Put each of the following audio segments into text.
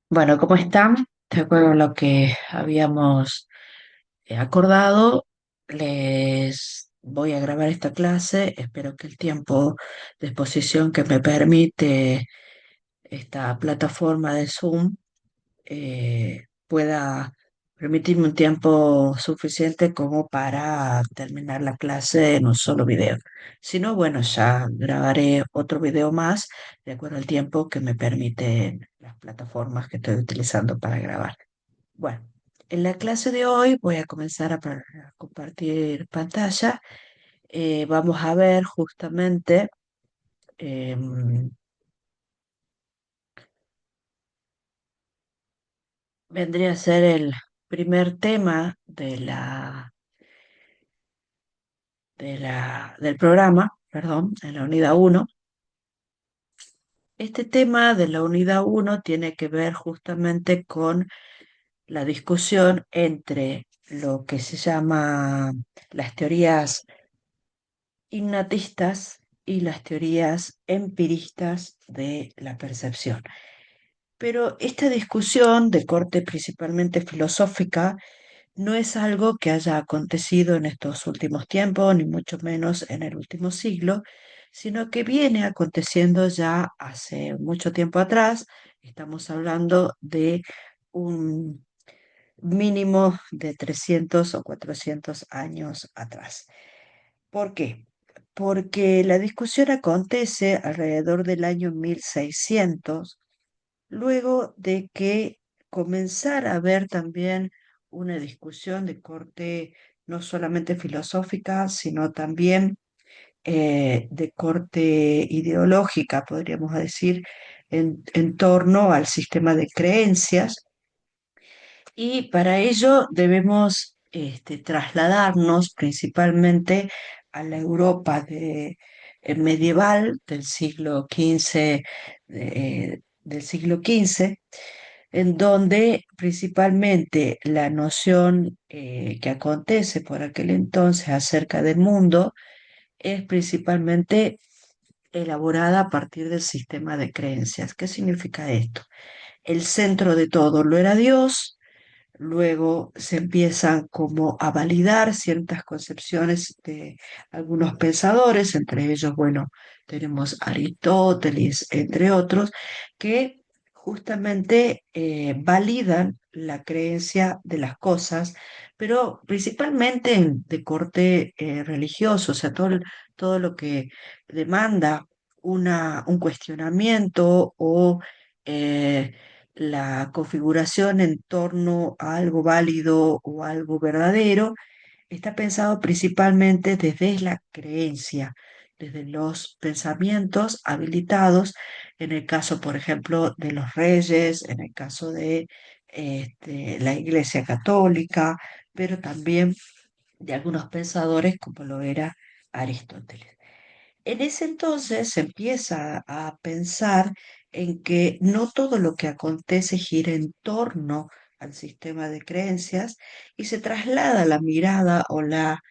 Bueno, ¿cómo están? De acuerdo a lo que habíamos acordado, les voy a grabar esta clase. Espero que el tiempo de exposición que me permite esta plataforma de Zoom pueda permitirme un tiempo suficiente como para terminar la clase en un solo video. Si no, bueno, ya grabaré otro video más de acuerdo al tiempo que me permiten las plataformas que estoy utilizando para grabar. Bueno, en la clase de hoy voy a comenzar a compartir pantalla. Vamos a ver justamente, em, vendría a ser el primer tema del programa, perdón, en la unidad uno. Este tema de la unidad uno tiene que ver justamente con la discusión entre lo que se llama las teorías innatistas y las teorías empiristas de la percepción. Pero esta discusión de corte principalmente filosófica no es algo que haya acontecido en estos últimos tiempos, ni mucho menos en el último siglo, sino que viene aconteciendo ya hace mucho tiempo atrás. Estamos hablando de un mínimo de 300 o 400 años atrás. ¿Por qué? Porque la discusión acontece alrededor del año 1600, luego de que comenzara a haber también una discusión de corte no solamente filosófica, sino también de corte ideológica, podríamos decir, en torno al sistema de creencias. Y para ello debemos trasladarnos principalmente a la Europa medieval del siglo XV, en donde principalmente la noción que acontece por aquel entonces acerca del mundo es principalmente elaborada a partir del sistema de creencias. ¿Qué significa esto? El centro de todo lo era Dios. Luego se empiezan como a validar ciertas concepciones de algunos pensadores, entre ellos, bueno, tenemos Aristóteles, entre otros, que justamente validan la creencia de las cosas, pero principalmente de corte religioso, o sea, todo lo que demanda un cuestionamiento o eh, la configuración en torno a algo válido o algo verdadero está pensado principalmente desde la creencia, desde los pensamientos habilitados, en el caso, por ejemplo, de los reyes, en el caso de la Iglesia Católica, pero también de algunos pensadores como lo era Aristóteles. En ese entonces se empieza a pensar en que no todo lo que acontece gira en torno al sistema de creencias y se traslada la mirada o la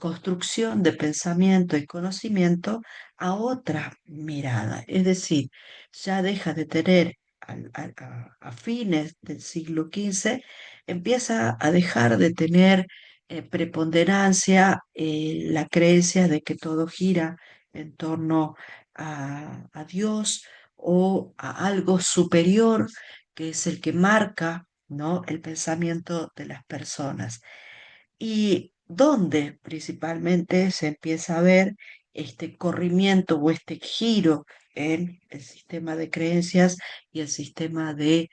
construcción de pensamiento y conocimiento a otra mirada. Es decir, ya deja de tener a fines del siglo XV, empieza a dejar de tener preponderancia la creencia de que todo gira en torno a Dios o a algo superior que es el que marca, ¿no?, el pensamiento de las personas. Y donde principalmente se empieza a ver este corrimiento o este giro en el sistema de creencias y el sistema de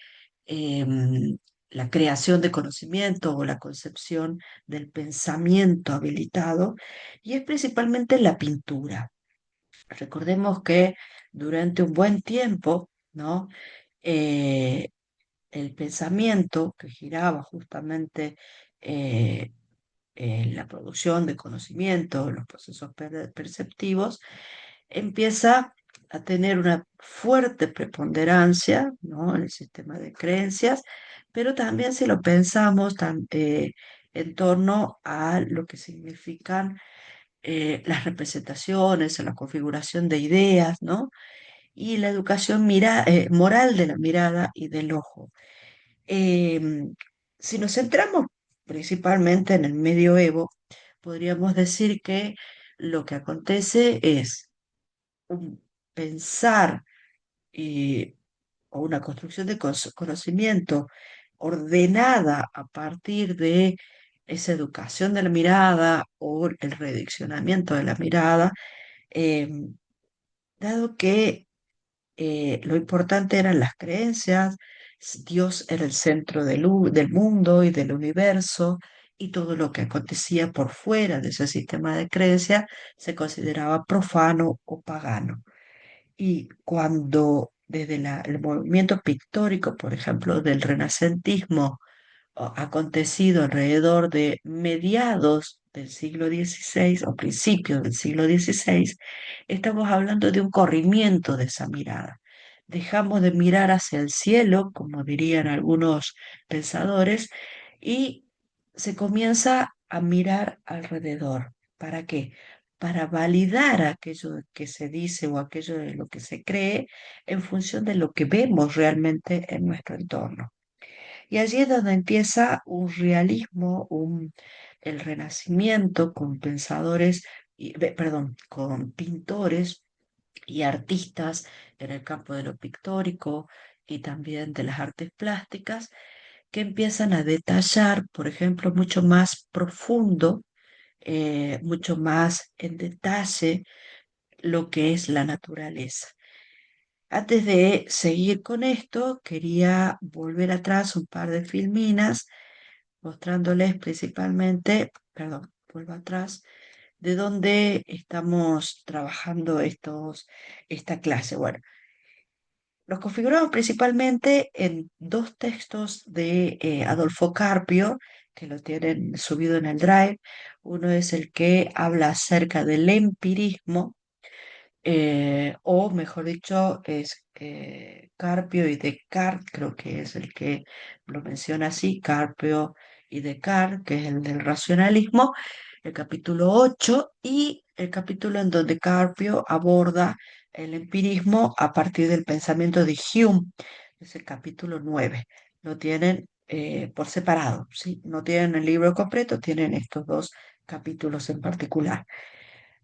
la creación de conocimiento o la concepción del pensamiento habilitado, y es principalmente la pintura. Recordemos que durante un buen tiempo, ¿no? Eh, el pensamiento que giraba justamente eh, en la producción de conocimiento, los procesos perceptivos, empieza a tener una fuerte preponderancia, ¿no?, en el sistema de creencias, pero también si lo pensamos en torno a lo que significan las representaciones o la configuración de ideas, ¿no? y la educación moral de la mirada y del ojo. Em, si nos centramos principalmente en el medioevo, podríamos decir que lo que acontece es un pensar o una construcción de conocimiento ordenada a partir de esa educación de la mirada o el redireccionamiento de la mirada, em, dado que lo importante eran las creencias, Dios era el centro del mundo y del universo, y todo lo que acontecía por fuera de ese sistema de creencias se consideraba profano o pagano. Y cuando desde el movimiento pictórico, por ejemplo, del renacentismo, acontecido alrededor de mediados del siglo XVI o principios del siglo XVI, estamos hablando de un corrimiento de esa mirada. Dejamos de mirar hacia el cielo, como dirían algunos pensadores, y se comienza a mirar alrededor. ¿Para qué? Para validar aquello que se dice o aquello de lo que se cree en función de lo que vemos realmente en nuestro entorno. Y allí es donde empieza un realismo, el renacimiento con pensadores, perdón, con pintores y artistas en el campo de lo pictórico y también de las artes plásticas, que empiezan a detallar, por ejemplo, mucho más profundo, mucho más en detalle lo que es la naturaleza. Antes de seguir con esto, quería volver atrás un par de filminas mostrándoles principalmente, perdón, vuelvo atrás, de dónde estamos trabajando esta clase. Bueno, los configuramos principalmente en dos textos de Adolfo Carpio, que lo tienen subido en el Drive. Uno es el que habla acerca del empirismo, o mejor dicho, es Carpio y Descartes, creo que es el que lo menciona así, Carpio y Descartes, que es el del racionalismo, el capítulo 8 y el capítulo en donde Carpio aborda el empirismo a partir del pensamiento de Hume, es el capítulo 9. Lo tienen por separado, ¿sí? No tienen el libro completo, tienen estos dos capítulos en particular.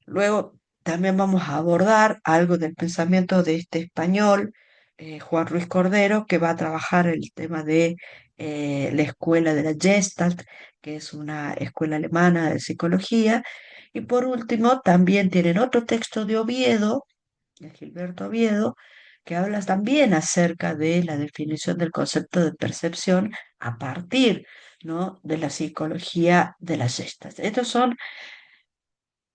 Luego también vamos a abordar algo del pensamiento de este español, Juan Ruiz Cordero, que va a trabajar el tema de la escuela de la Gestalt, que es una escuela alemana de psicología. Y por último, también tienen otro texto de Oviedo, de Gilberto Oviedo, que habla también acerca de la definición del concepto de percepción a partir, ¿no?, de la psicología de la Gestalt. Estos son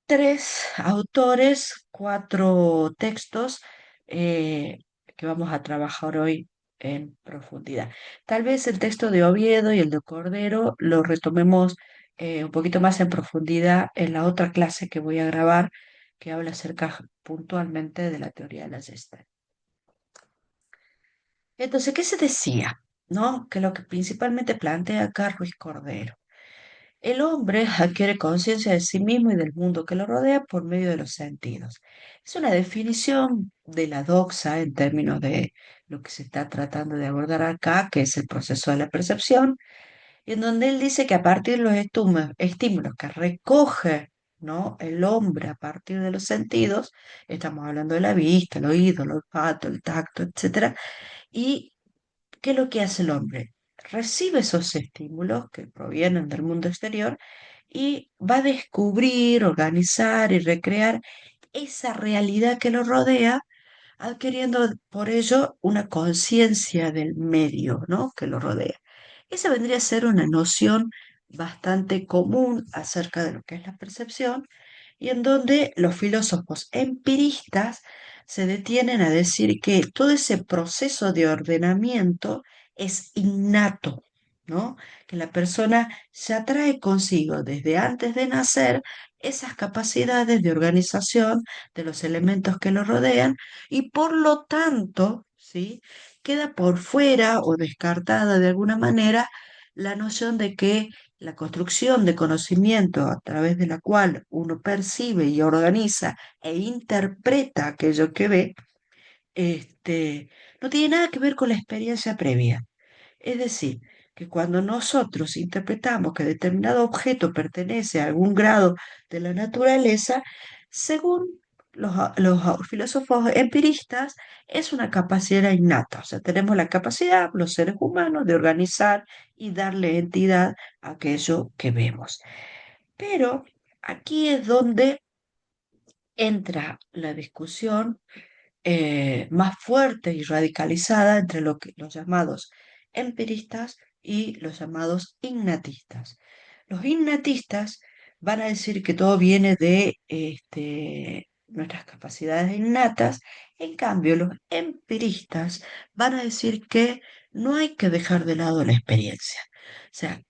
tres autores, cuatro textos eh, que vamos a trabajar hoy en profundidad. Tal vez el texto de Oviedo y el de Cordero lo retomemos un poquito más en profundidad en la otra clase que voy a grabar, que habla acerca puntualmente de la teoría de la Gestalt. Entonces, ¿qué se decía? ¿No? Que lo que principalmente plantea acá Ruiz Cordero. El hombre adquiere conciencia de sí mismo y del mundo que lo rodea por medio de los sentidos. Es una definición de la doxa en términos de lo que se está tratando de abordar acá, que es el proceso de la percepción, y en donde él dice que a partir de los estímulos que recoge, ¿no?, el hombre a partir de los sentidos, estamos hablando de la vista, el oído, el olfato, el tacto, etcétera, y ¿qué es lo que hace el hombre? Recibe esos estímulos que provienen del mundo exterior y va a descubrir, organizar y recrear esa realidad que lo rodea, adquiriendo por ello una conciencia del medio, ¿no?, que lo rodea. Esa vendría a ser una noción bastante común acerca de lo que es la percepción y en donde los filósofos empiristas se detienen a decir que todo ese proceso de ordenamiento es innato, ¿no? Que la persona ya trae consigo desde antes de nacer esas capacidades de organización de los elementos que lo rodean y por lo tanto, ¿sí?, queda por fuera o descartada de alguna manera la noción de que la construcción de conocimiento a través de la cual uno percibe y organiza e interpreta aquello que ve no tiene nada que ver con la experiencia previa. Es decir, que cuando nosotros interpretamos que determinado objeto pertenece a algún grado de la naturaleza, según los filósofos empiristas, es una capacidad innata. O sea, tenemos la capacidad, los seres humanos, de organizar y darle entidad a aquello que vemos. Pero aquí es donde entra la discusión más fuerte y radicalizada entre los llamados empiristas y los llamados innatistas. Los innatistas van a decir que todo viene de nuestras capacidades innatas, en cambio los empiristas van a decir que no hay que dejar de lado la experiencia. O sea,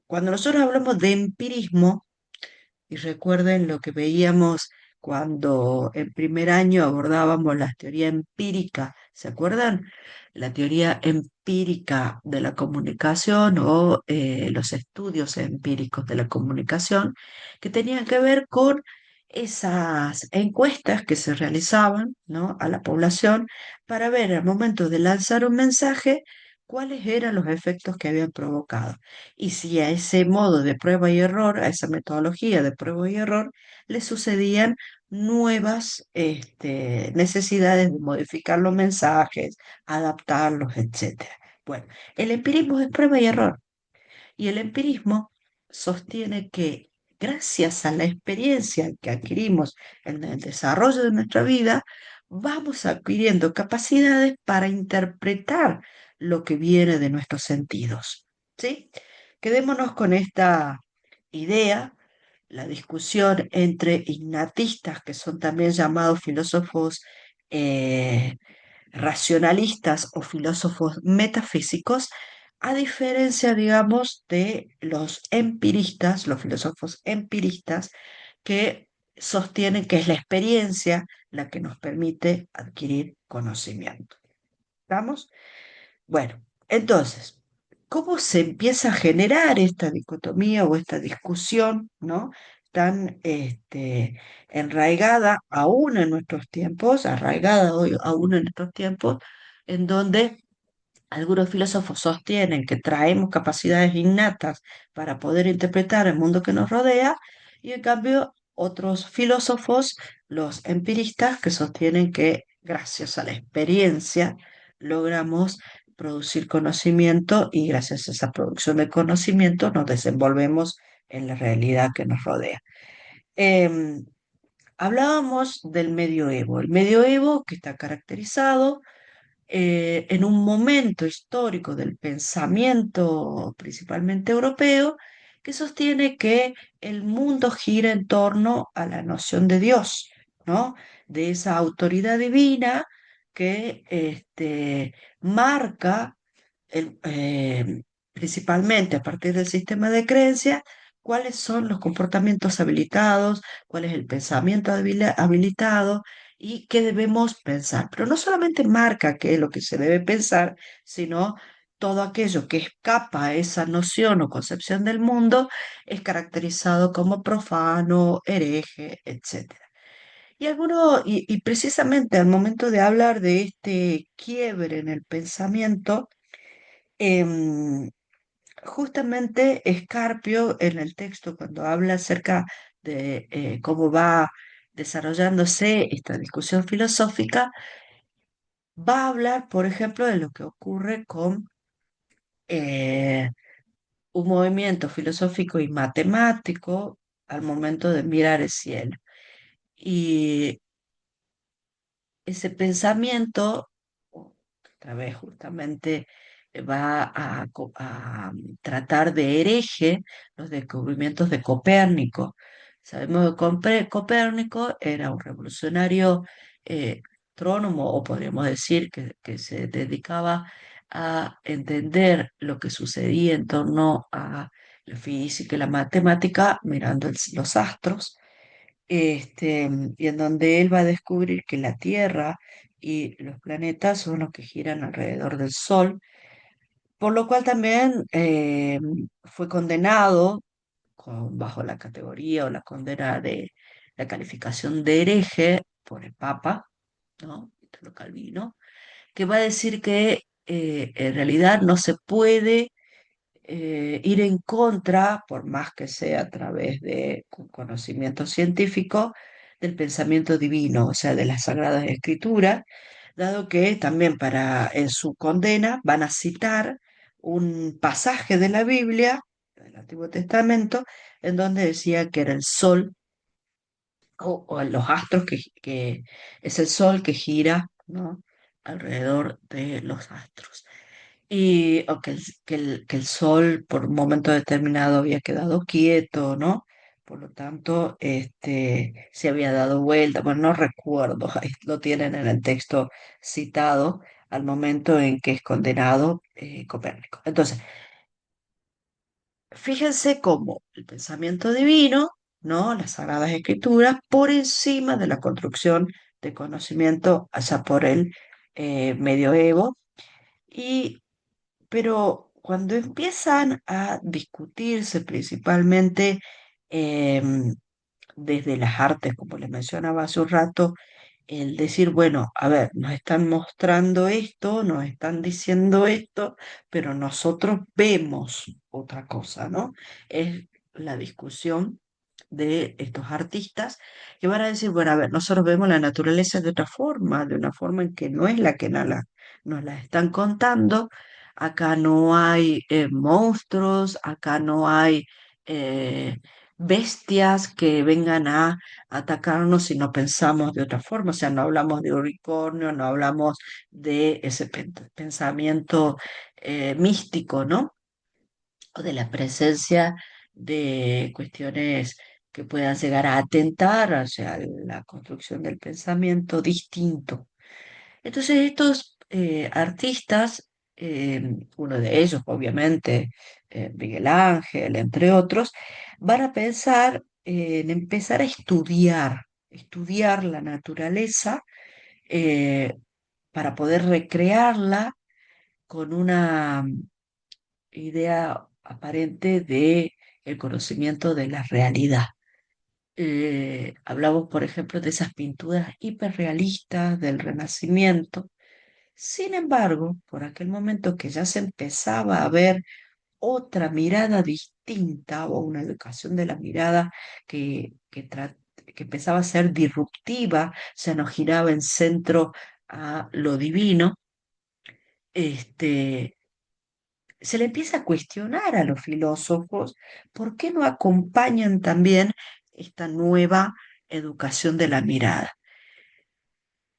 cuando nosotros hablamos de empirismo, y recuerden lo que veíamos cuando en primer año abordábamos la teoría empírica, ¿se acuerdan? La teoría empírica de la comunicación o los estudios empíricos de la comunicación, que tenían que ver con esas encuestas que se realizaban, ¿no?, a la población para ver al momento de lanzar un mensaje cuáles eran los efectos que habían provocado y si a ese modo de prueba y error, a esa metodología de prueba y error, le sucedían nuevas necesidades de modificar los mensajes, adaptarlos, etcétera. Bueno, el empirismo es prueba y error. Y el empirismo sostiene que gracias a la experiencia que adquirimos en el desarrollo de nuestra vida, vamos adquiriendo capacidades para interpretar lo que viene de nuestros sentidos. ¿Sí? Quedémonos con esta idea, la discusión entre innatistas, que son también llamados filósofos eh, racionalistas o filósofos metafísicos, a diferencia, digamos, de los empiristas, los filósofos empiristas, que sostienen que es la experiencia la que nos permite adquirir conocimiento. ¿Estamos? Bueno, entonces, ¿cómo se empieza a generar esta dicotomía o esta discusión, ¿no?, tan enraigada aún en nuestros tiempos, arraigada hoy aún en nuestros tiempos, en donde algunos filósofos sostienen que traemos capacidades innatas para poder interpretar el mundo que nos rodea, y en cambio otros filósofos, los empiristas, que sostienen que gracias a la experiencia logramos producir conocimiento y gracias a esa producción de conocimiento nos desenvolvemos en la realidad que nos rodea. Em, Hablábamos del medioevo. El medioevo que está caracterizado en un momento histórico del pensamiento principalmente europeo, que sostiene que el mundo gira en torno a la noción de Dios, ¿no? De esa autoridad divina que marca principalmente a partir del sistema de creencias cuáles son los comportamientos habilitados, cuál es el pensamiento habilitado y qué debemos pensar. Pero no solamente marca qué es lo que se debe pensar, sino todo aquello que escapa a esa noción o concepción del mundo es caracterizado como profano, hereje, etc. Y precisamente al momento de hablar de este quiebre en el pensamiento, em, justamente Escarpio en el texto, cuando habla acerca de cómo va desarrollándose esta discusión filosófica, va a hablar, por ejemplo, de lo que ocurre con eh, un movimiento filosófico y matemático al momento de mirar el cielo. Y ese pensamiento, otra vez justamente, va a tratar de hereje los descubrimientos de Copérnico. Sabemos que Copérnico era un revolucionario astrónomo, o podríamos decir que se dedicaba a entender lo que sucedía en torno a la física y la matemática mirando los astros, y en donde él va a descubrir que la Tierra y los planetas son los que giran alrededor del Sol, por lo cual también fue condenado bajo la categoría o la condena de la calificación de hereje por el Papa, ¿no? Italo Calvino, que va a decir que en realidad no se puede ir en contra, por más que sea a través de conocimiento científico, del pensamiento divino, o sea, de las Sagradas Escrituras, dado que también para en su condena van a citar un pasaje de la Biblia, del Antiguo Testamento, en donde decía que era el sol o los astros que es el sol que gira, ¿no? Alrededor de los astros. Y o que el sol por un momento determinado había quedado quieto, ¿no? Por lo tanto, se había dado vuelta. Bueno, no recuerdo, ahí lo tienen en el texto citado al momento en que es condenado Copérnico. Entonces, fíjense cómo el pensamiento divino, ¿no? Las Sagradas Escrituras, por encima de la construcción de conocimiento allá por el medioevo. Y pero cuando empiezan a discutirse principalmente desde las artes, como les mencionaba hace un rato, el decir, bueno, a ver, nos están mostrando esto, nos están diciendo esto, pero nosotros vemos otra cosa, ¿no? Es la discusión de estos artistas que van a decir, bueno, a ver, nosotros vemos la naturaleza de otra forma, de una forma en que no es la que nos la están contando. Acá no hay monstruos, acá no hay bestias que vengan a atacarnos si no pensamos de otra forma. O sea, no hablamos de unicornio, no hablamos de ese pensamiento místico, ¿no? O de la presencia de cuestiones que puedan llegar a atentar hacia la construcción del pensamiento distinto. Entonces, estos artistas, uno de ellos, obviamente, Miguel Ángel, entre otros, van a pensar en empezar a estudiar la naturaleza eh, para poder recrearla con una idea aparente de el conocimiento de la realidad. Hablamos, por ejemplo, de esas pinturas hiperrealistas del Renacimiento. Sin embargo, por aquel momento que ya se empezaba a ver otra mirada distinta o una educación de la mirada que empezaba a ser disruptiva, se nos giraba en centro a lo divino, este, se le empieza a cuestionar a los filósofos por qué no acompañan también esta nueva educación de la mirada.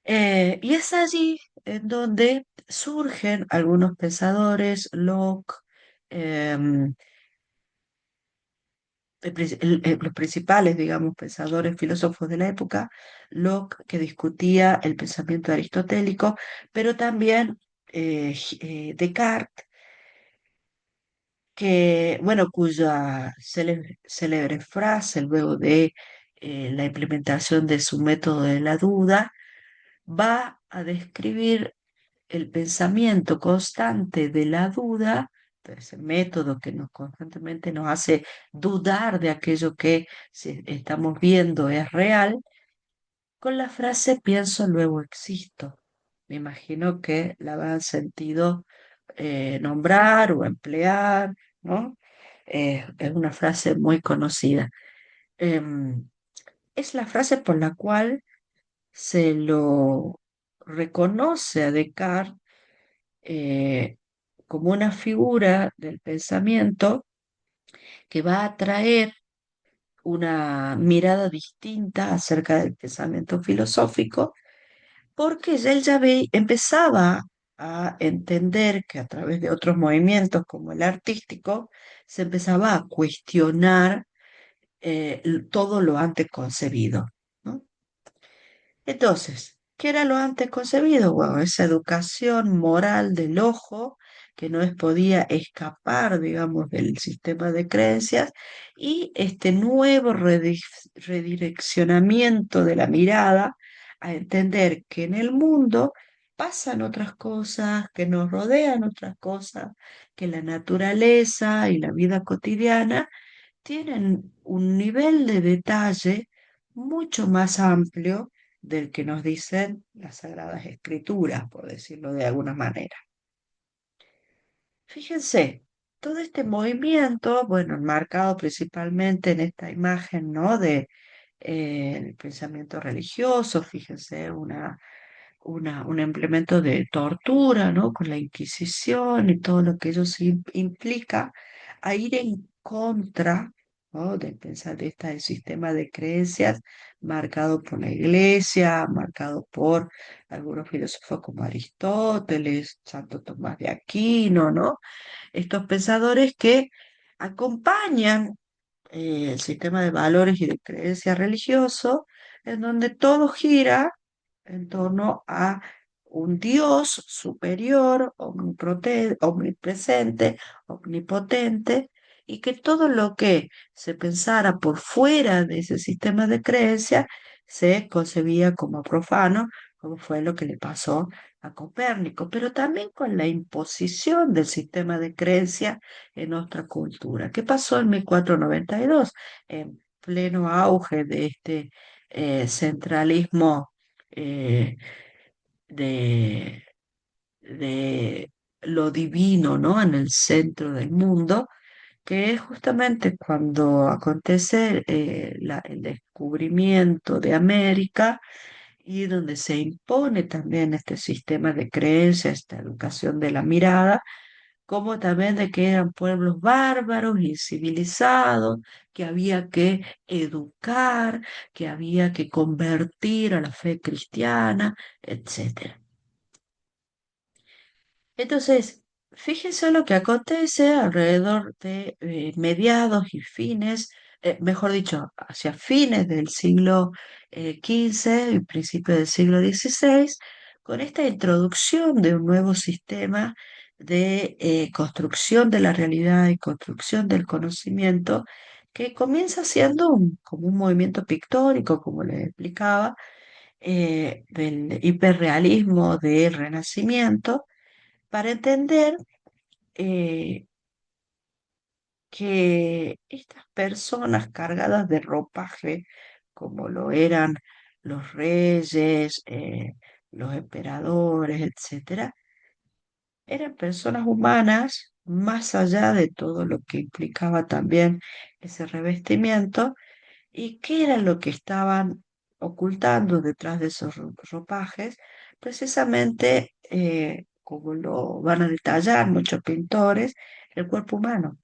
Y es allí en donde surgen algunos pensadores, Locke, em, los principales, digamos, pensadores, filósofos de la época, Locke, que discutía el pensamiento aristotélico, pero también Descartes, que, bueno, cuya célebre frase luego de la implementación de su método de la duda, va a describir el pensamiento constante de la duda, ese método que constantemente nos hace dudar de aquello que si estamos viendo es real, con la frase pienso, luego existo. Me imagino que la habrán sentido nombrar o emplear, ¿no? Es una frase muy conocida. Em, es la frase por la cual se lo reconoce a Descartes eh, como una figura del pensamiento que va a traer una mirada distinta acerca del pensamiento filosófico, porque él ya empezaba a entender que a través de otros movimientos como el artístico, se empezaba a cuestionar todo lo antes concebido, ¿no? Entonces, ¿qué era lo antes concebido? Bueno, esa educación moral del ojo que no podía escapar, digamos, del sistema de creencias y este nuevo redireccionamiento de la mirada a entender que en el mundo pasan otras cosas, que nos rodean otras cosas, que la naturaleza y la vida cotidiana tienen un nivel de detalle mucho más amplio del que nos dicen las Sagradas Escrituras, por decirlo de alguna manera. Fíjense, todo este movimiento, bueno, enmarcado principalmente en esta imagen, ¿no? De el pensamiento religioso, fíjense, un implemento de tortura, ¿no? Con la Inquisición y todo lo que ello implica, a ir en contra, ¿no? Del pensar de este sistema de creencias marcado por la Iglesia, marcado por algunos filósofos como Aristóteles, Santo Tomás de Aquino, ¿no? Estos pensadores que acompañan el sistema de valores y de creencia religioso, en donde todo gira en torno a un Dios superior, omnipresente, omnipotente, y que todo lo que se pensara por fuera de ese sistema de creencia se concebía como profano, como fue lo que le pasó a Copérnico, pero también con la imposición del sistema de creencia en nuestra cultura. ¿Qué pasó en 1492? En pleno auge de este centralismo eh, de, de lo divino, ¿no? En el centro del mundo, que es justamente cuando acontece el descubrimiento de América y donde se impone también este sistema de creencias, esta educación de la mirada, como también de que eran pueblos bárbaros, incivilizados, que había que educar, que había que convertir a la fe cristiana, etcétera. Entonces, fíjense lo que acontece alrededor de mediados y fines, mejor dicho, hacia fines del siglo XV y principios del siglo XVI, con esta introducción de un nuevo sistema de construcción de la realidad y construcción del conocimiento, que comienza siendo como un movimiento pictórico, como les explicaba, del hiperrealismo del Renacimiento para entender eh, que estas personas cargadas de ropaje, como lo eran los reyes, los emperadores, etcétera, eran personas humanas más allá de todo lo que implicaba también ese revestimiento y qué era lo que estaban ocultando detrás de esos ropajes, precisamente como lo van a detallar muchos pintores, el cuerpo humano.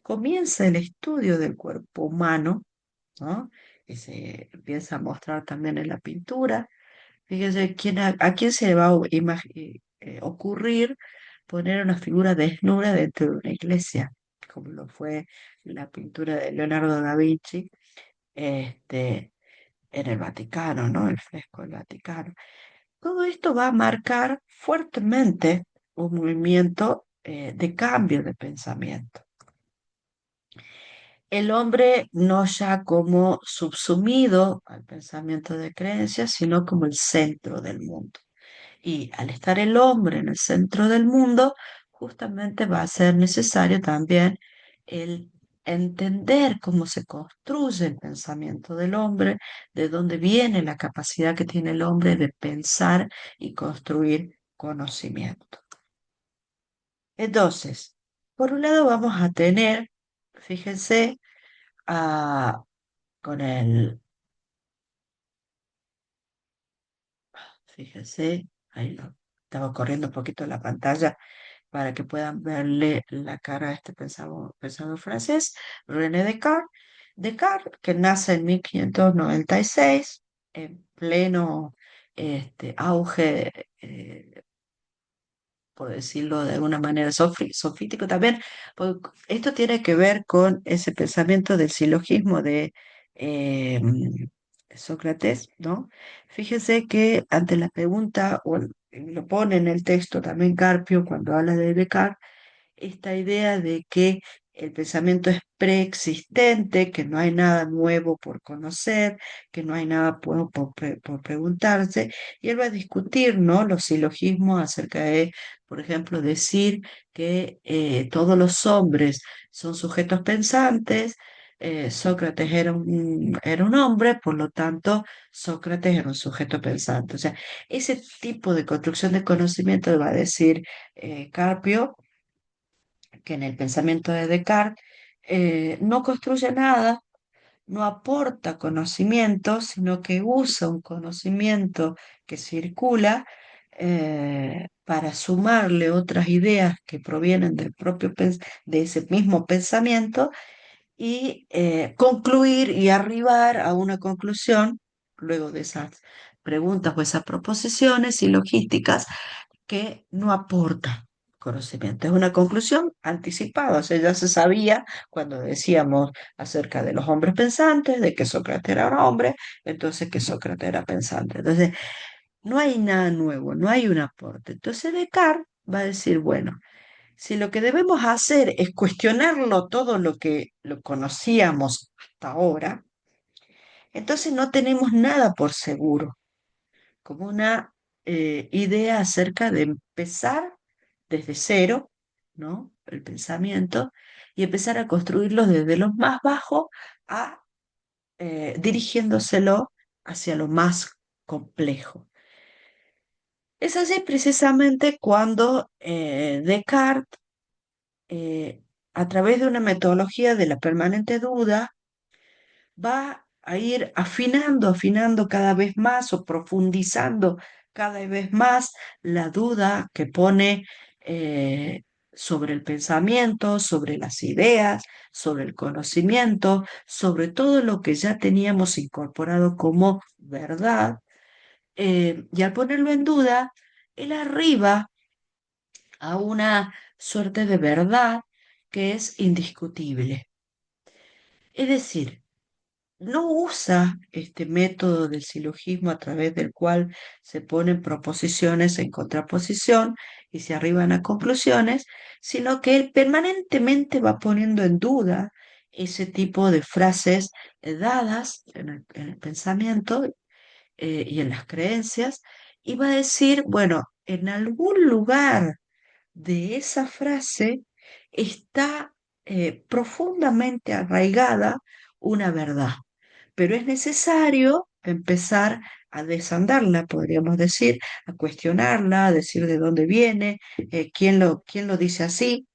Comienza el estudio del cuerpo humano, ¿no? Que se empieza a mostrar también en la pintura. Fíjense, a quién se le va a ocurrir poner una figura desnuda dentro de una iglesia, como lo fue la pintura de Leonardo da Vinci, este, en el Vaticano, ¿no? El fresco del Vaticano. Todo esto va a marcar fuertemente un movimiento de cambio de pensamiento. El hombre no ya como subsumido al pensamiento de creencias, sino como el centro del mundo. Y al estar el hombre en el centro del mundo, justamente va a ser necesario también el entender cómo se construye el pensamiento del hombre, de dónde viene la capacidad que tiene el hombre de pensar y construir conocimiento. Entonces, por un lado vamos a tener, fíjense, a, con el, fíjense, ahí estaba corriendo un poquito la pantalla para que puedan verle la cara a este pensador francés, René Descartes. Descartes, que nace en 1596, en pleno auge, por decirlo de alguna manera, sofítico también, porque esto tiene que ver con ese pensamiento del silogismo de Sócrates, ¿no? Fíjese que ante la pregunta, lo pone en el texto también Carpio cuando habla de Descartes, esta idea de que el pensamiento es preexistente, que no hay nada nuevo por conocer, que no hay nada nuevo por preguntarse, y él va a discutir, ¿no? Los silogismos acerca de, por ejemplo, decir que todos los hombres son sujetos pensantes, Sócrates era un hombre, por lo tanto, Sócrates era un sujeto pensante. O sea, ese tipo de construcción de conocimiento va a decir Carpio, que en el pensamiento de Descartes no construye nada, no aporta conocimiento, sino que usa un conocimiento que circula para sumarle otras ideas que provienen del de ese mismo pensamiento y concluir y arribar a una conclusión luego de esas preguntas o esas proposiciones y logísticas que no aporta conocimiento. Es una conclusión anticipada, o sea, ya se sabía cuando decíamos acerca de los hombres pensantes, de que Sócrates era un hombre, entonces que Sócrates era pensante. Entonces, no hay nada nuevo, no hay un aporte. Entonces, Descartes va a decir, bueno, si lo que debemos hacer es cuestionarlo todo lo que lo conocíamos hasta ahora, entonces no tenemos nada por seguro, como una idea acerca de empezar desde cero, ¿no? El pensamiento, y empezar a construirlo desde lo más bajo a dirigiéndoselo hacia lo más complejo. Es así precisamente cuando Descartes, a través de una metodología de la permanente duda, va a ir afinando cada vez más o profundizando cada vez más la duda que pone sobre el pensamiento, sobre las ideas, sobre el conocimiento, sobre todo lo que ya teníamos incorporado como verdad. Y al ponerlo en duda, él arriba a una suerte de verdad que es indiscutible. Es decir, no usa este método del silogismo a través del cual se ponen proposiciones en contraposición y se arriban a conclusiones, sino que él permanentemente va poniendo en duda ese tipo de frases dadas en el pensamiento y en las creencias, y va a decir, bueno, en algún lugar de esa frase está profundamente arraigada una verdad, pero es necesario empezar a desandarla, podríamos decir, a cuestionarla, a decir de dónde viene, quién lo dice así.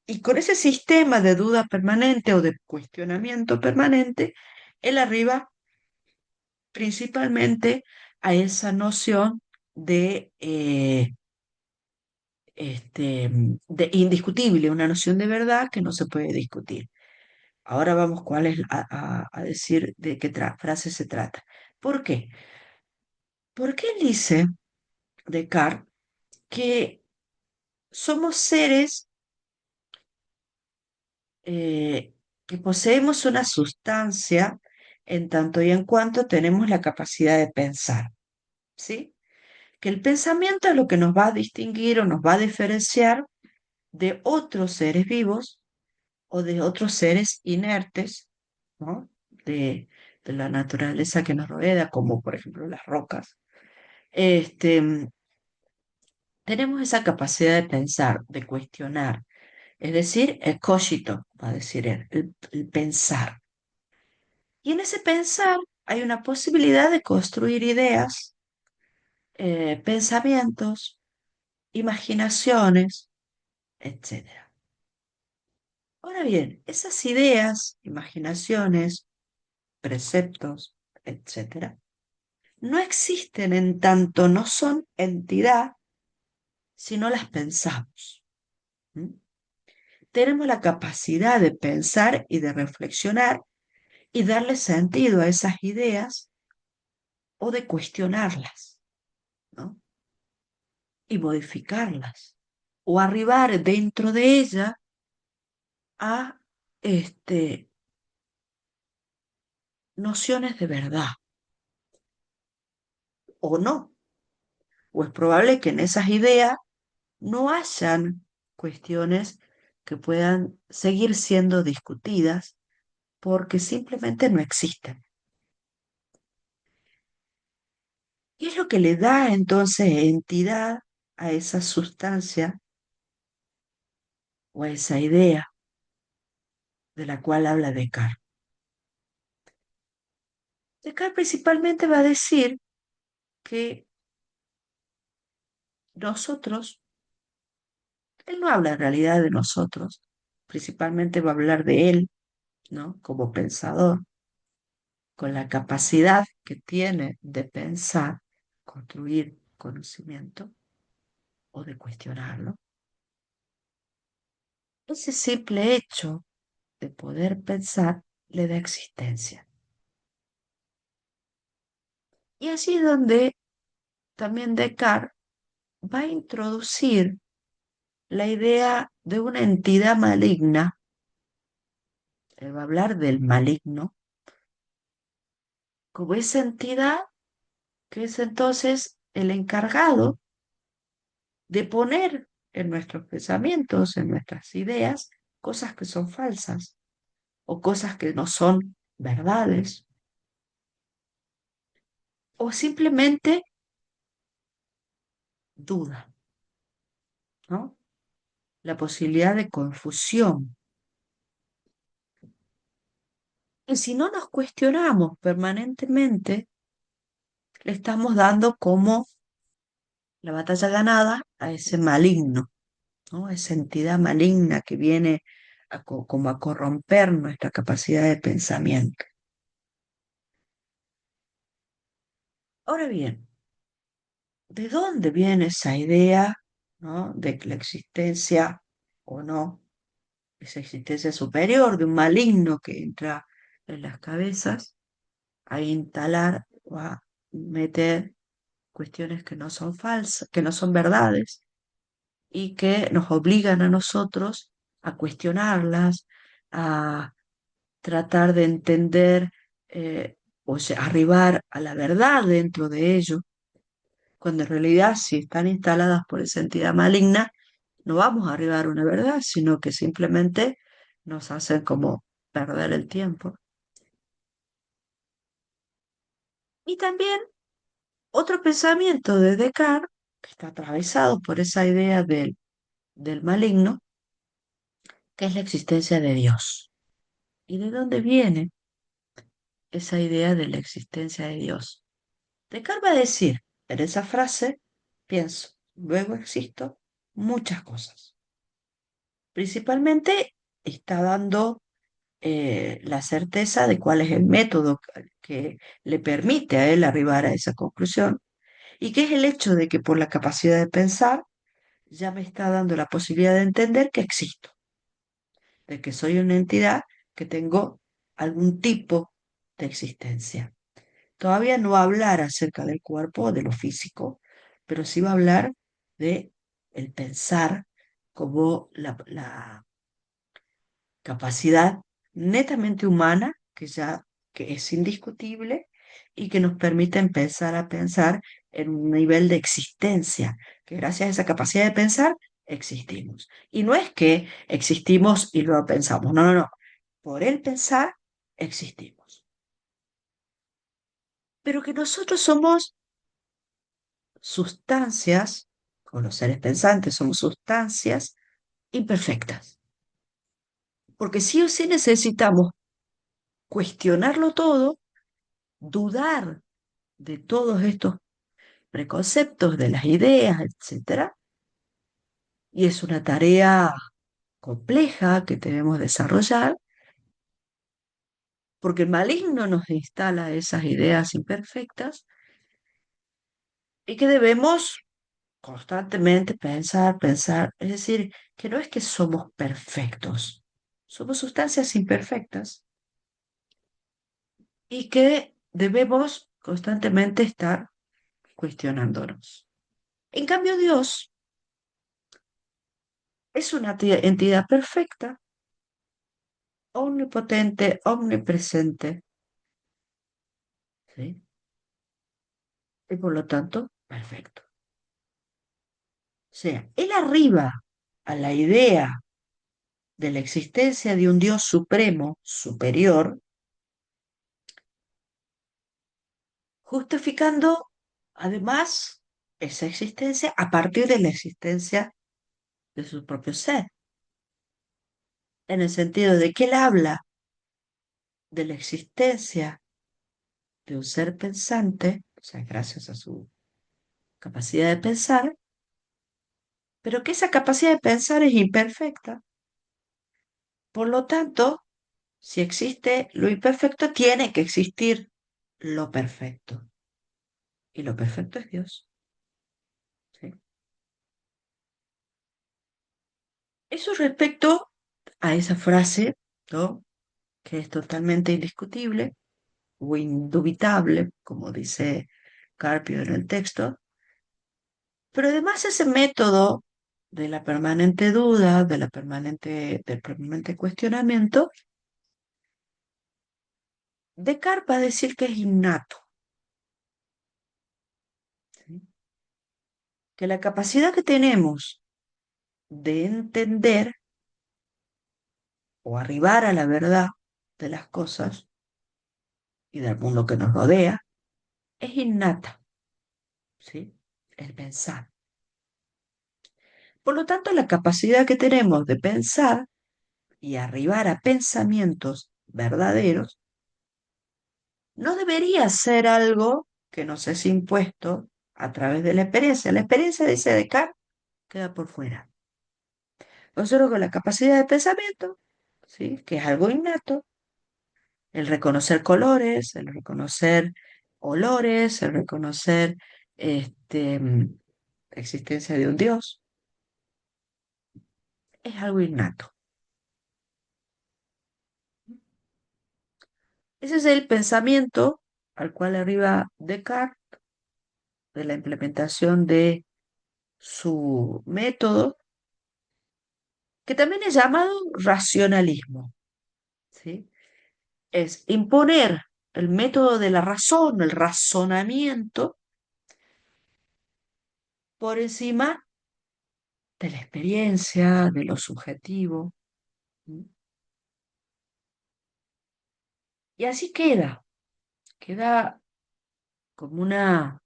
Y con ese sistema de duda permanente o de cuestionamiento permanente, él arriba principalmente a esa noción de indiscutible, una noción de verdad que no se puede discutir. Ahora vamos cuál es a decir de qué frase se trata. ¿Por qué? Porque él dice, Descartes, que somos seres que poseemos una sustancia en tanto y en cuanto tenemos la capacidad de pensar, ¿sí? Que el pensamiento es lo que nos va a distinguir o nos va a diferenciar de otros seres vivos o de otros seres inertes, ¿no? De la naturaleza que nos rodea, como por ejemplo las rocas. Este, tenemos esa capacidad de pensar, de cuestionar, es decir, el cogito, va a decir él, el pensar. Y en ese pensar hay una posibilidad de construir ideas, pensamientos, imaginaciones, etcétera. Ahora bien, esas ideas, imaginaciones, preceptos, etcétera, no existen en tanto no son entidad si no las pensamos. ¿Mm? Tenemos la capacidad de pensar y de reflexionar y darle sentido a esas ideas o de cuestionarlas, ¿no? Y modificarlas o arribar dentro de ella a nociones de verdad o no. O es probable que en esas ideas no hayan cuestiones que puedan seguir siendo discutidas porque simplemente no existen. ¿Qué es lo que le da entonces entidad a esa sustancia o a esa idea? de la cual habla Descartes. Descartes principalmente va a decir que nosotros, él no habla en realidad de nosotros, principalmente va a hablar de él, ¿no? Como pensador, con la capacidad que tiene de pensar, construir conocimiento o de cuestionarlo. Ese simple hecho de poder pensar le da existencia. Y así es donde también Descartes va a introducir la idea de una entidad maligna. Él va a hablar del maligno como esa entidad que es entonces el encargado de poner en nuestros pensamientos, en nuestras ideas, cosas que son falsas o cosas que no son verdades o simplemente duda, ¿no? La posibilidad de confusión. Y si no nos cuestionamos permanentemente, le estamos dando como la batalla ganada a ese maligno, ¿no? Esa entidad maligna que viene como a corromper nuestra capacidad de pensamiento. Ahora bien, ¿de dónde viene esa idea, ¿no? De que la existencia o no, esa existencia superior de un maligno que entra en las cabezas a instalar o a meter cuestiones que no son falsas, que no son verdades y que nos obligan a nosotros a cuestionarlas, a tratar de entender o sea, arribar a la verdad dentro de ello, cuando en realidad si están instaladas por esa entidad maligna, no vamos a arribar a una verdad, sino que simplemente nos hacen como perder el tiempo. Y también otro pensamiento de Descartes, que está atravesado por esa idea del maligno, que es la existencia de Dios. ¿Y de dónde viene esa idea de la existencia de Dios? Descartes va a decir en esa frase, pienso, luego existo, muchas cosas. Principalmente está dando la certeza de cuál es el método que le permite a él arribar a esa conclusión y que es el hecho de que por la capacidad de pensar ya me está dando la posibilidad de entender que existo, de que soy una entidad que tengo algún tipo de existencia. Todavía no va a hablar acerca del cuerpo o de lo físico, pero sí va a hablar de el pensar como la capacidad netamente humana que es indiscutible y que nos permite empezar a pensar en un nivel de existencia, que gracias a esa capacidad de pensar existimos. Y no es que existimos y luego pensamos, no, no, no. Por el pensar existimos. Pero que nosotros somos sustancias, o los seres pensantes somos sustancias imperfectas. Porque sí o sí necesitamos cuestionarlo todo, dudar de todos estos preconceptos, de las ideas, etcétera. Y es una tarea compleja que debemos desarrollar, porque el maligno nos instala esas ideas imperfectas y que debemos constantemente pensar, pensar. Es decir, que no es que somos perfectos, somos sustancias imperfectas y que debemos constantemente estar cuestionándonos. En cambio, Dios es una entidad perfecta, omnipotente, omnipresente, ¿sí? Y por lo tanto, perfecto. O sea, él arriba a la idea de la existencia de un Dios supremo, superior, justificando además esa existencia a partir de la existencia de su propio ser. en el sentido de que él habla de la existencia de un ser pensante, o sea, gracias a su capacidad de pensar, pero que esa capacidad de pensar es imperfecta. Por lo tanto, si existe lo imperfecto, tiene que existir lo perfecto. Y lo perfecto es Dios. ¿Sí? Eso respecto a esa frase, ¿no? Que es totalmente indiscutible o indubitable, como dice Carpio en el texto, pero además ese método de la permanente duda, del permanente cuestionamiento, Descartes va a decir que es innato, ¿sí? Que la capacidad que tenemos de entender o arribar a la verdad de las cosas y del mundo que nos rodea es innata, ¿sí? El pensar. Por lo tanto, la capacidad que tenemos de pensar y arribar a pensamientos verdaderos no debería ser algo que nos es impuesto a través de la experiencia. La experiencia, dice Descartes, queda por fuera. Nosotros con la capacidad de pensamiento, ¿sí? Que es algo innato, el reconocer colores, el reconocer olores, el reconocer la existencia de un Dios, es algo innato. Ese es el pensamiento al cual arriba Descartes de la implementación de su método, que también es llamado racionalismo, ¿sí? Es imponer el método de la razón, el razonamiento, por encima de la experiencia, de lo subjetivo. ¿Sí? Y así queda como una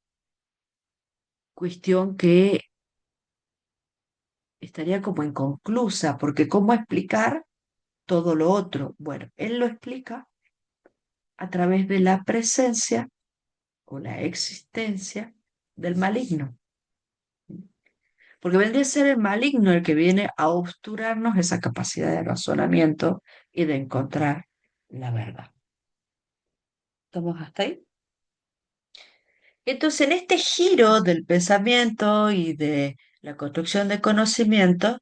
cuestión que estaría como inconclusa, porque ¿cómo explicar todo lo otro? Bueno, él lo explica a través de la presencia o la existencia del maligno. Porque vendría a ser el maligno el que viene a obturarnos esa capacidad de razonamiento y de encontrar la verdad. ¿Estamos hasta ahí? Entonces, en este giro del pensamiento y de la construcción de conocimiento,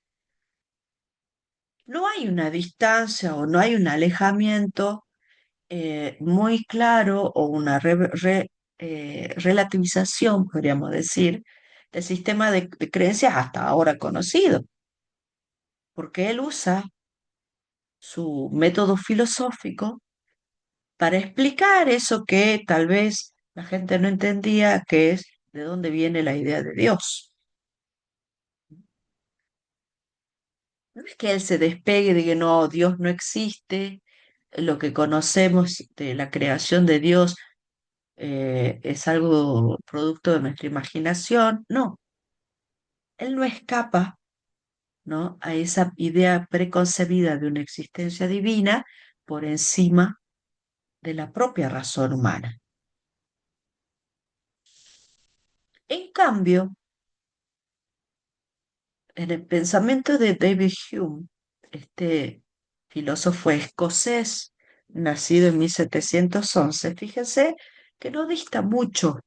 no hay una distancia o no hay un alejamiento muy claro o una relativización, podríamos decir, del sistema de creencias hasta ahora conocido, porque él usa su método filosófico para explicar eso que tal vez la gente no entendía, que es de dónde viene la idea de Dios. No es que él se despegue de que no, Dios no existe, lo que conocemos de la creación de Dios es algo producto de nuestra imaginación. No, él no escapa, ¿no? A esa idea preconcebida de una existencia divina por encima de la propia razón humana. En cambio, en el pensamiento de David Hume, este filósofo escocés, nacido en 1711, fíjense que no dista mucho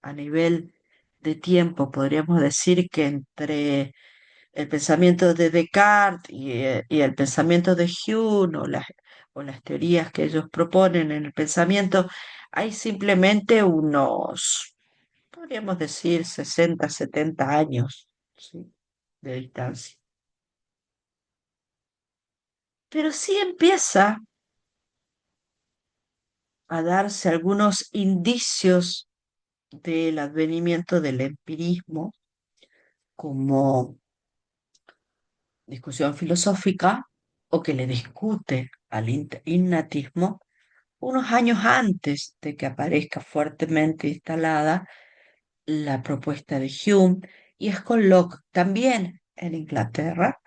a nivel de tiempo. Podríamos decir que entre el pensamiento de Descartes y el pensamiento de Hume o las teorías que ellos proponen en el pensamiento, hay simplemente unos, podríamos decir, 60, 70 años, ¿sí? De distancia. Pero sí empieza a darse algunos indicios del advenimiento del empirismo como discusión filosófica o que le discute al innatismo unos años antes de que aparezca fuertemente instalada la propuesta de Hume, y es con Locke también en Inglaterra,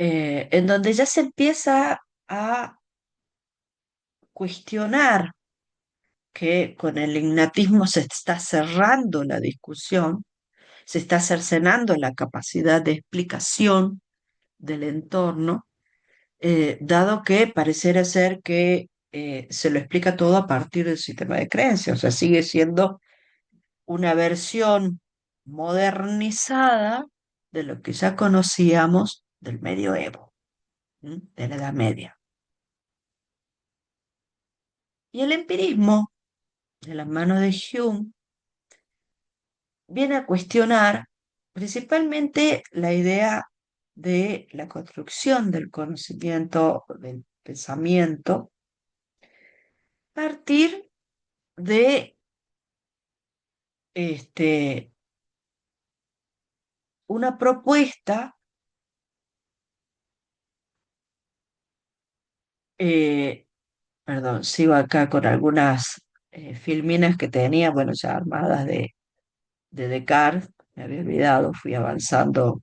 en donde ya se empieza a cuestionar que con el ignatismo se está cerrando la discusión, se está cercenando la capacidad de explicación del entorno, dado que pareciera ser que se lo explica todo a partir del sistema de creencias, o sea, sigue siendo una versión modernizada de lo que ya conocíamos del medioevo, ¿m? De la Edad Media. Y el empirismo, de la mano de Hume, viene a cuestionar principalmente la idea de la construcción del conocimiento, del pensamiento, a partir de este, una propuesta, eh, perdón, sigo acá con algunas filminas que tenía, bueno, ya armadas de Descartes, me había olvidado, fui avanzando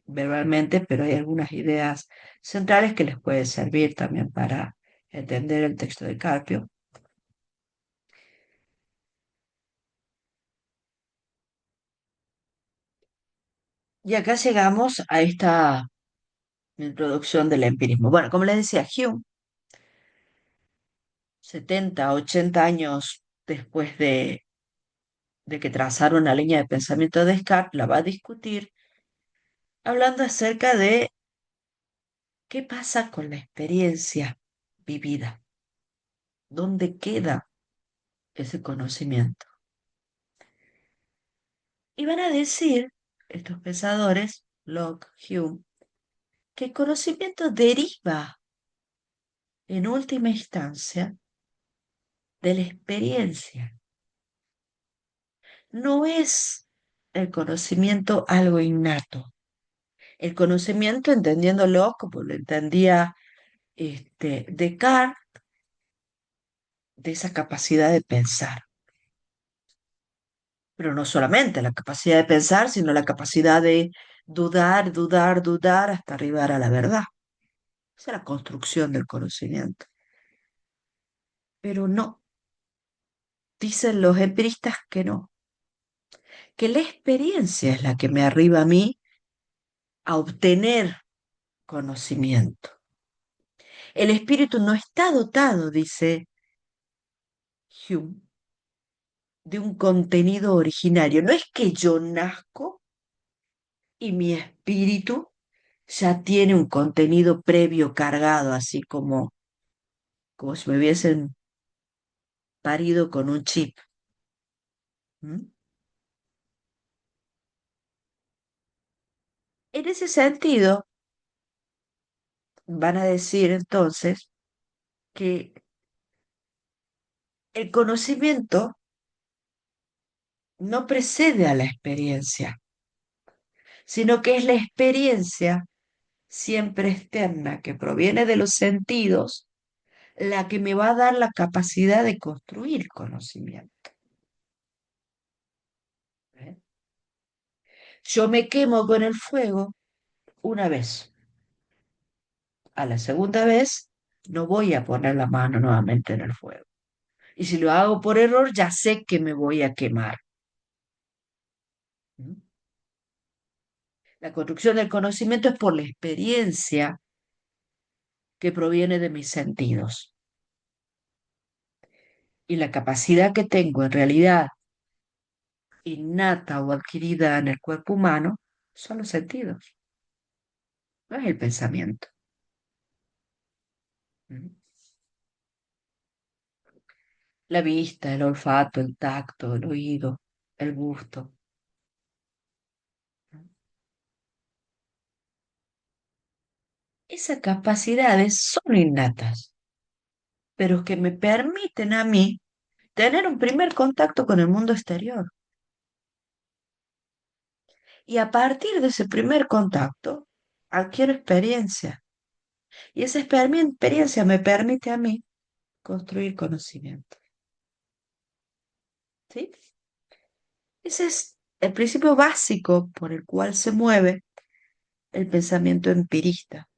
verbalmente, pero hay algunas ideas centrales que les pueden servir también para entender el texto de Carpio. Y acá llegamos a esta introducción del empirismo. Bueno, como les decía, Hume, 70, 80 años después de que trazaron una línea de pensamiento de Descartes, la va a discutir hablando acerca de qué pasa con la experiencia vivida, dónde queda ese conocimiento. Y van a decir estos pensadores, Locke, Hume, que el conocimiento deriva en última instancia de la experiencia. No es el conocimiento algo innato. El conocimiento, entendiéndolo como lo entendía Descartes, de esa capacidad de pensar. Pero no solamente la capacidad de pensar, sino la capacidad de dudar, dudar, dudar hasta arribar a la verdad. Esa es la construcción del conocimiento. Pero no, dicen los empiristas que no, que la experiencia es la que me arriba a mí a obtener conocimiento. El espíritu no está dotado, dice Hume, de un contenido originario. No es que yo nazco y mi espíritu ya tiene un contenido previo cargado, así como si me hubiesen parido con un chip. ¿M? En ese sentido, van a decir entonces que el conocimiento no precede a la experiencia, sino que es la experiencia siempre externa que proviene de los sentidos la que me va a dar la capacidad de construir conocimiento. ¿Eh? Yo me quemo con el fuego una vez. A la segunda vez no voy a poner la mano nuevamente en el fuego. Y si lo hago por error, ya sé que me voy a quemar. ¿Mm? La construcción del conocimiento es por la experiencia que proviene de mis sentidos. Y la capacidad que tengo en realidad innata o adquirida en el cuerpo humano son los sentidos, no es el pensamiento. ¿Mm? La vista, el olfato, el tacto, el oído, el gusto. ¿No? Esas capacidades son innatas, pero que me permiten a mí tener un primer contacto con el mundo exterior. Y a partir de ese primer contacto, adquiero experiencia. Y esa experiencia me permite a mí construir conocimiento. ¿Sí? Ese es el principio básico por el cual se mueve el pensamiento empirista,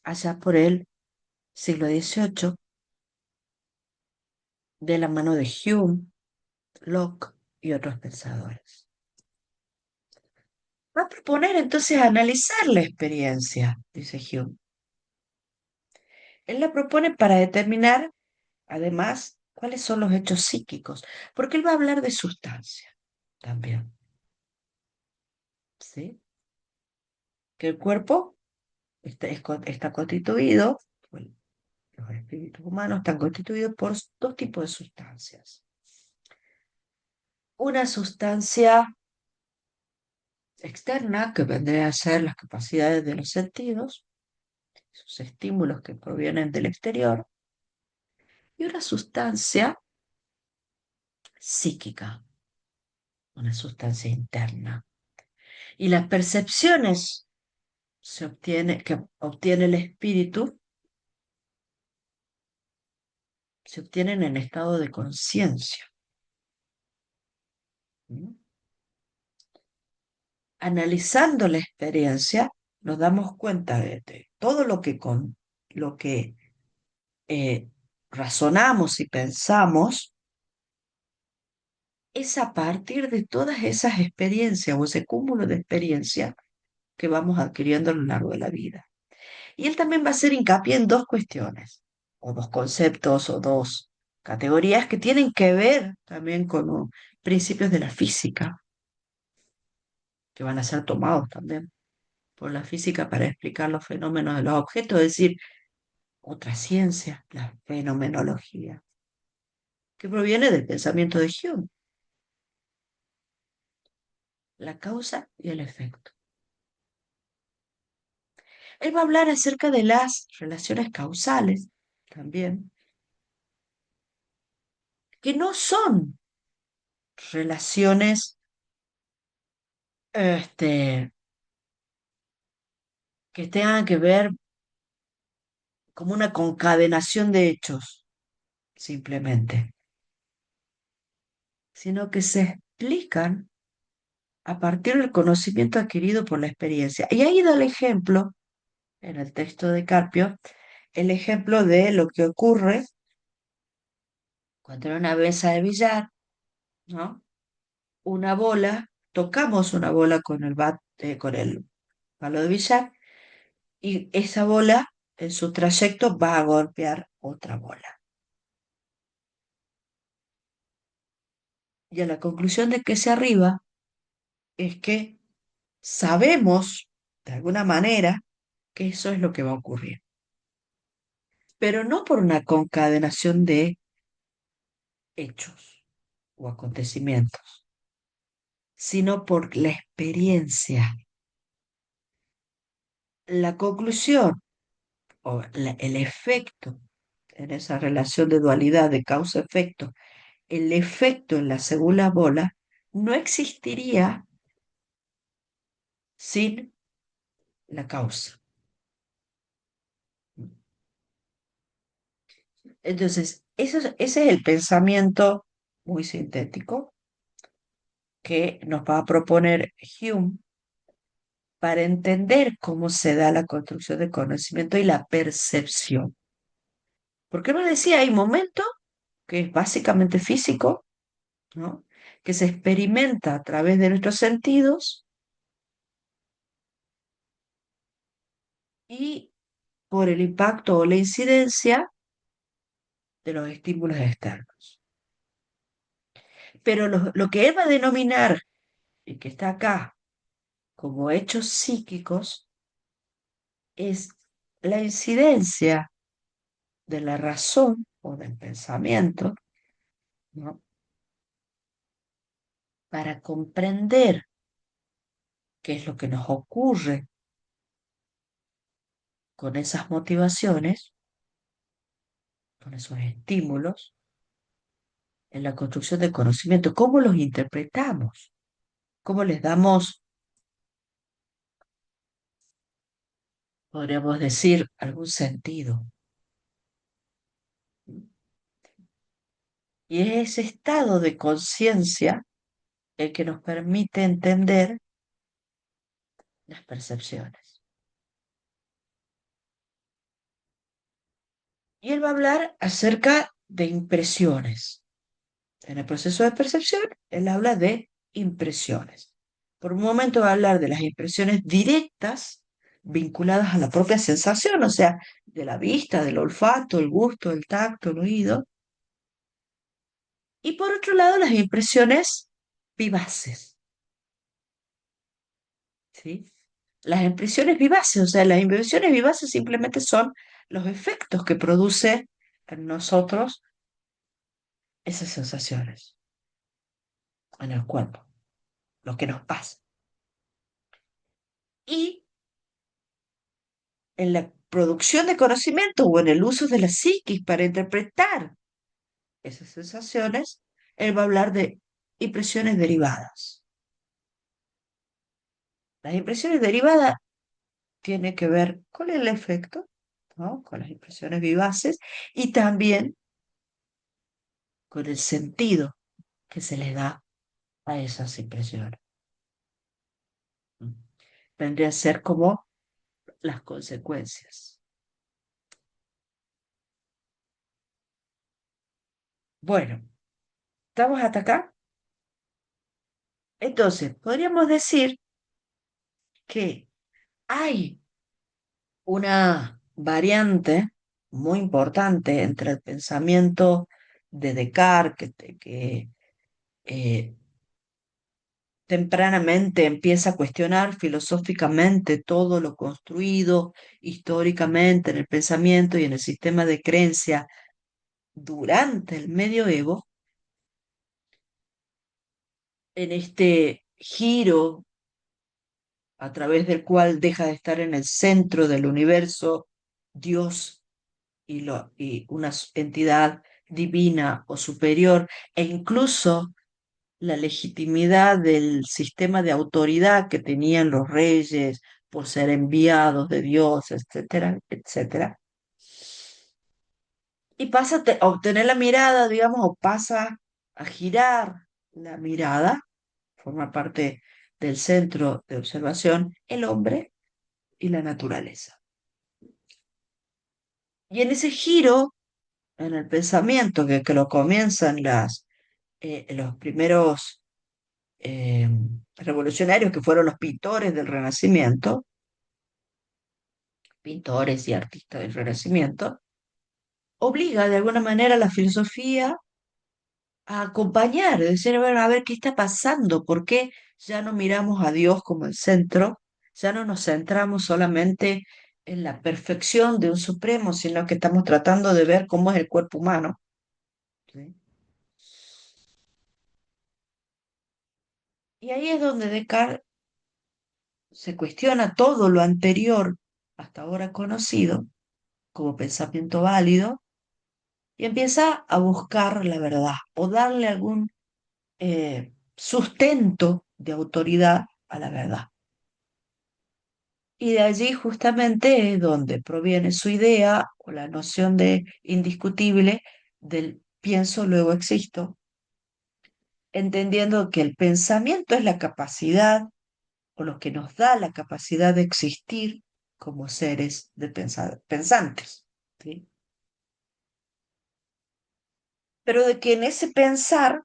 allá por el siglo XVIII, de la mano de Hume, Locke y otros pensadores. Va a proponer entonces analizar la experiencia, dice Hume. Él la propone para determinar, además, cuáles son los hechos psíquicos, porque él va a hablar de sustancia también, ¿sí? Que el cuerpo está constituido, bueno, los espíritus humanos están constituidos por dos tipos de sustancias. Una sustancia externa, que vendría a ser las capacidades de los sentidos, sus estímulos que provienen del exterior, y una sustancia psíquica, una sustancia interna. Y las percepciones que obtiene el espíritu se obtienen en estado de conciencia. ¿Mm? Analizando la experiencia, nos damos cuenta de todo lo que eh, razonamos y pensamos, es a partir de todas esas experiencias o ese cúmulo de experiencias que vamos adquiriendo a lo largo de la vida. Y él también va a hacer hincapié en dos cuestiones, o dos conceptos, o dos categorías que tienen que ver también con principios de la física, que van a ser tomados también por la física para explicar los fenómenos de los objetos, es decir, otra ciencia, la fenomenología, que proviene del pensamiento de Hume, la causa y el efecto. Él va a hablar acerca de las relaciones causales también, que no son relaciones este, que tengan que ver como una concadenación de hechos, simplemente, sino que se explican a partir del conocimiento adquirido por la experiencia. Y ahí da el ejemplo, en el texto de Carpio, el ejemplo de lo que ocurre cuando en una mesa de billar, ¿no? Una bola, tocamos una bola con con el palo de billar, y esa bola en su trayecto va a golpear otra bola. Y a la conclusión de que se arriba es que sabemos, de alguna manera, que eso es lo que va a ocurrir, pero no por una concadenación de hechos o acontecimientos, sino por la experiencia. La conclusión o el efecto en esa relación de dualidad de causa-efecto, el efecto en la segunda bola no existiría sin la causa. Entonces, ese es el pensamiento muy sintético que nos va a proponer Hume para entender cómo se da la construcción del conocimiento y la percepción. Porque uno decía, hay momentos que es básicamente físico, ¿no? Que se experimenta a través de nuestros sentidos y por el impacto o la incidencia de los estímulos externos. Pero lo que él va a denominar, y que está acá como hechos psíquicos, es la incidencia de la razón o del pensamiento, ¿no? Para comprender qué es lo que nos ocurre con esas motivaciones, con esos estímulos, en la construcción del conocimiento, cómo los interpretamos, cómo les damos, podríamos decir, algún sentido. Y es ese estado de conciencia el que nos permite entender las percepciones. Y él va a hablar acerca de impresiones. En el proceso de percepción, él habla de impresiones. Por un momento va a hablar de las impresiones directas vinculadas a la propia sensación, o sea, de la vista, del olfato, el gusto, el tacto, el oído. Y por otro lado, las impresiones vivaces, ¿sí? Las impresiones vivaces, o sea, las impresiones vivaces simplemente son los efectos que produce en nosotros esas sensaciones, en el cuerpo, lo que nos pasa. Y en la producción de conocimiento o en el uso de la psiquis para interpretar esas sensaciones, él va a hablar de impresiones derivadas. Las impresiones derivadas tienen que ver con el efecto, ¿no? Con las impresiones vivaces y también con el sentido que se les da a esas impresiones. ¿Mm? Vendría a ser como las consecuencias. Bueno, ¿estamos hasta acá? Entonces, podríamos decir que hay una variante muy importante entre el pensamiento de Descartes, que eh, tempranamente empieza a cuestionar filosóficamente todo lo construido históricamente en el pensamiento y en el sistema de creencia durante el medioevo, en este giro a través del cual deja de estar en el centro del universo Dios y una entidad divina o superior, e incluso la legitimidad del sistema de autoridad que tenían los reyes por ser enviados de Dios, etcétera, etcétera. Y pasa a obtener la mirada, digamos, o pasa a girar la mirada, forma parte del centro de observación, el hombre y la naturaleza. Y en ese giro, en el pensamiento que lo comienzan los primeros eh, revolucionarios que fueron los pintores del Renacimiento, pintores y artistas del Renacimiento, obliga de alguna manera a la filosofía a acompañar, es decir, bueno, a ver qué está pasando, por qué ya no miramos a Dios como el centro, ya no nos centramos solamente en la perfección de un supremo, sino que estamos tratando de ver cómo es el cuerpo humano. ¿Sí? Y ahí es donde Descartes se cuestiona todo lo anterior, hasta ahora conocido, como pensamiento válido, y empieza a buscar la verdad o darle algún sustento de autoridad a la verdad. Y de allí justamente es donde proviene su idea o la noción de indiscutible del pienso, luego existo, entendiendo que el pensamiento es la capacidad o lo que nos da la capacidad de existir como seres de pensantes. ¿Sí? Pero de que en ese pensar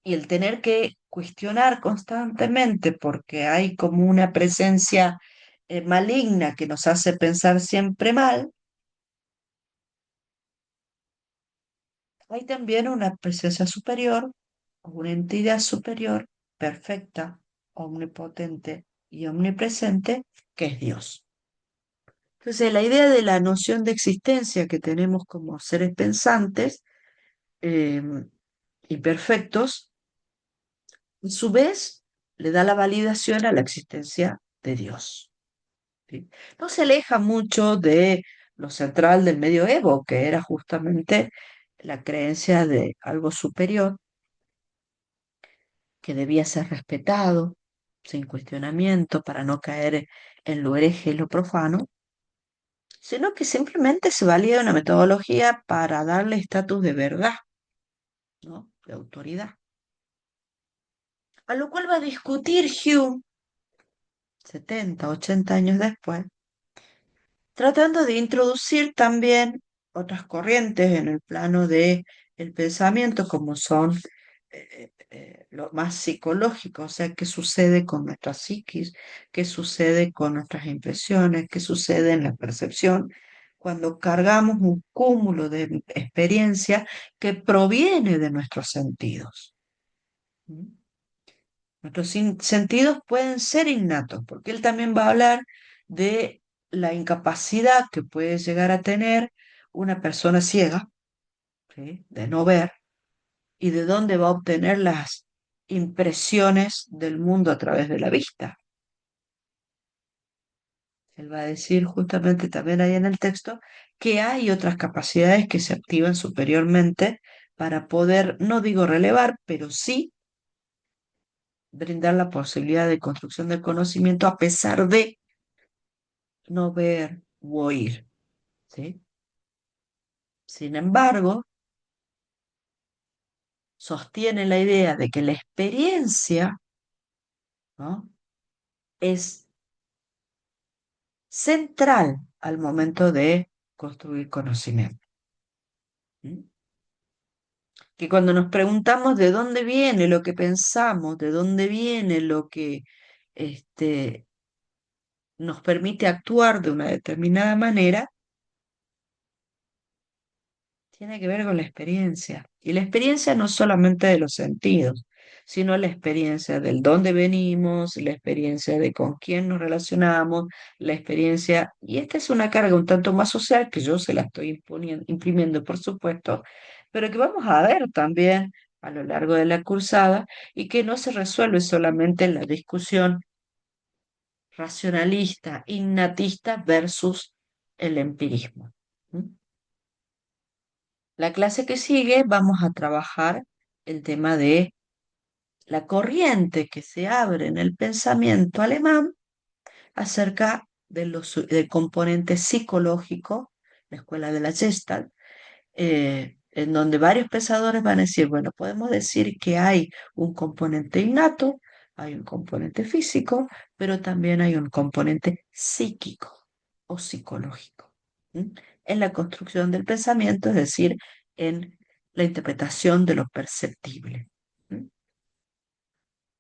y el tener que cuestionar constantemente porque hay como una presencia maligna que nos hace pensar siempre mal, hay también una presencia superior, una entidad superior, perfecta, omnipotente y omnipresente, que es Dios. Entonces, la idea de la noción de existencia que tenemos como seres pensantes, eh, imperfectos, a su vez le da la validación a la existencia de Dios. ¿Sí? No se aleja mucho de lo central del medioevo, que era justamente la creencia de algo superior que debía ser respetado sin cuestionamiento para no caer en lo hereje y lo profano, sino que simplemente se valía de una metodología para darle estatus de verdad, ¿no? De autoridad. A lo cual va a discutir Hume 70, 80 años después, tratando de introducir también otras corrientes en el plano de el pensamiento, como son lo más psicológico, o sea, qué sucede con nuestra psiquis, qué sucede con nuestras impresiones, qué sucede en la percepción, cuando cargamos un cúmulo de experiencia que proviene de nuestros sentidos. ¿Mm? Nuestros sentidos pueden ser innatos, porque él también va a hablar de la incapacidad que puede llegar a tener una persona ciega, ¿sí? De no ver, y de dónde va a obtener las impresiones del mundo a través de la vista. Él va a decir justamente también ahí en el texto que hay otras capacidades que se activan superiormente para poder, no digo relevar, pero sí brindar la posibilidad de construcción del conocimiento a pesar de no ver u oír, ¿sí? Sin embargo, sostiene la idea de que la experiencia, ¿no? Es central al momento de construir conocimiento. ¿Mm? Que cuando nos preguntamos de dónde viene lo que pensamos, de dónde viene lo que este, nos permite actuar de una determinada manera, tiene que ver con la experiencia. Y la experiencia no solamente de los sentidos, sino la experiencia del dónde venimos, la experiencia de con quién nos relacionamos, la experiencia, y esta es una carga un tanto más social que yo se la estoy imprimiendo, por supuesto, pero que vamos a ver también a lo largo de la cursada y que no se resuelve solamente en la discusión racionalista, innatista versus el empirismo. ¿Mm? La clase que sigue vamos a trabajar el tema de la corriente que se abre en el pensamiento alemán acerca de del componente psicológico, la escuela de la Gestalt, en donde varios pensadores van a decir, bueno, podemos decir que hay un componente innato, hay un componente físico, pero también hay un componente psíquico o psicológico, ¿m? En la construcción del pensamiento, es decir, en la interpretación de lo perceptible. ¿M?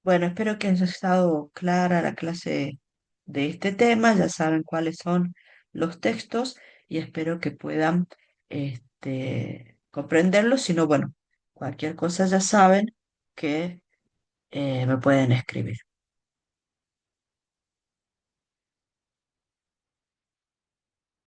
Bueno, espero que haya estado clara la clase de este tema, ya saben cuáles son los textos y espero que puedan comprenderlos, si no, bueno, cualquier cosa ya saben que me pueden escribir.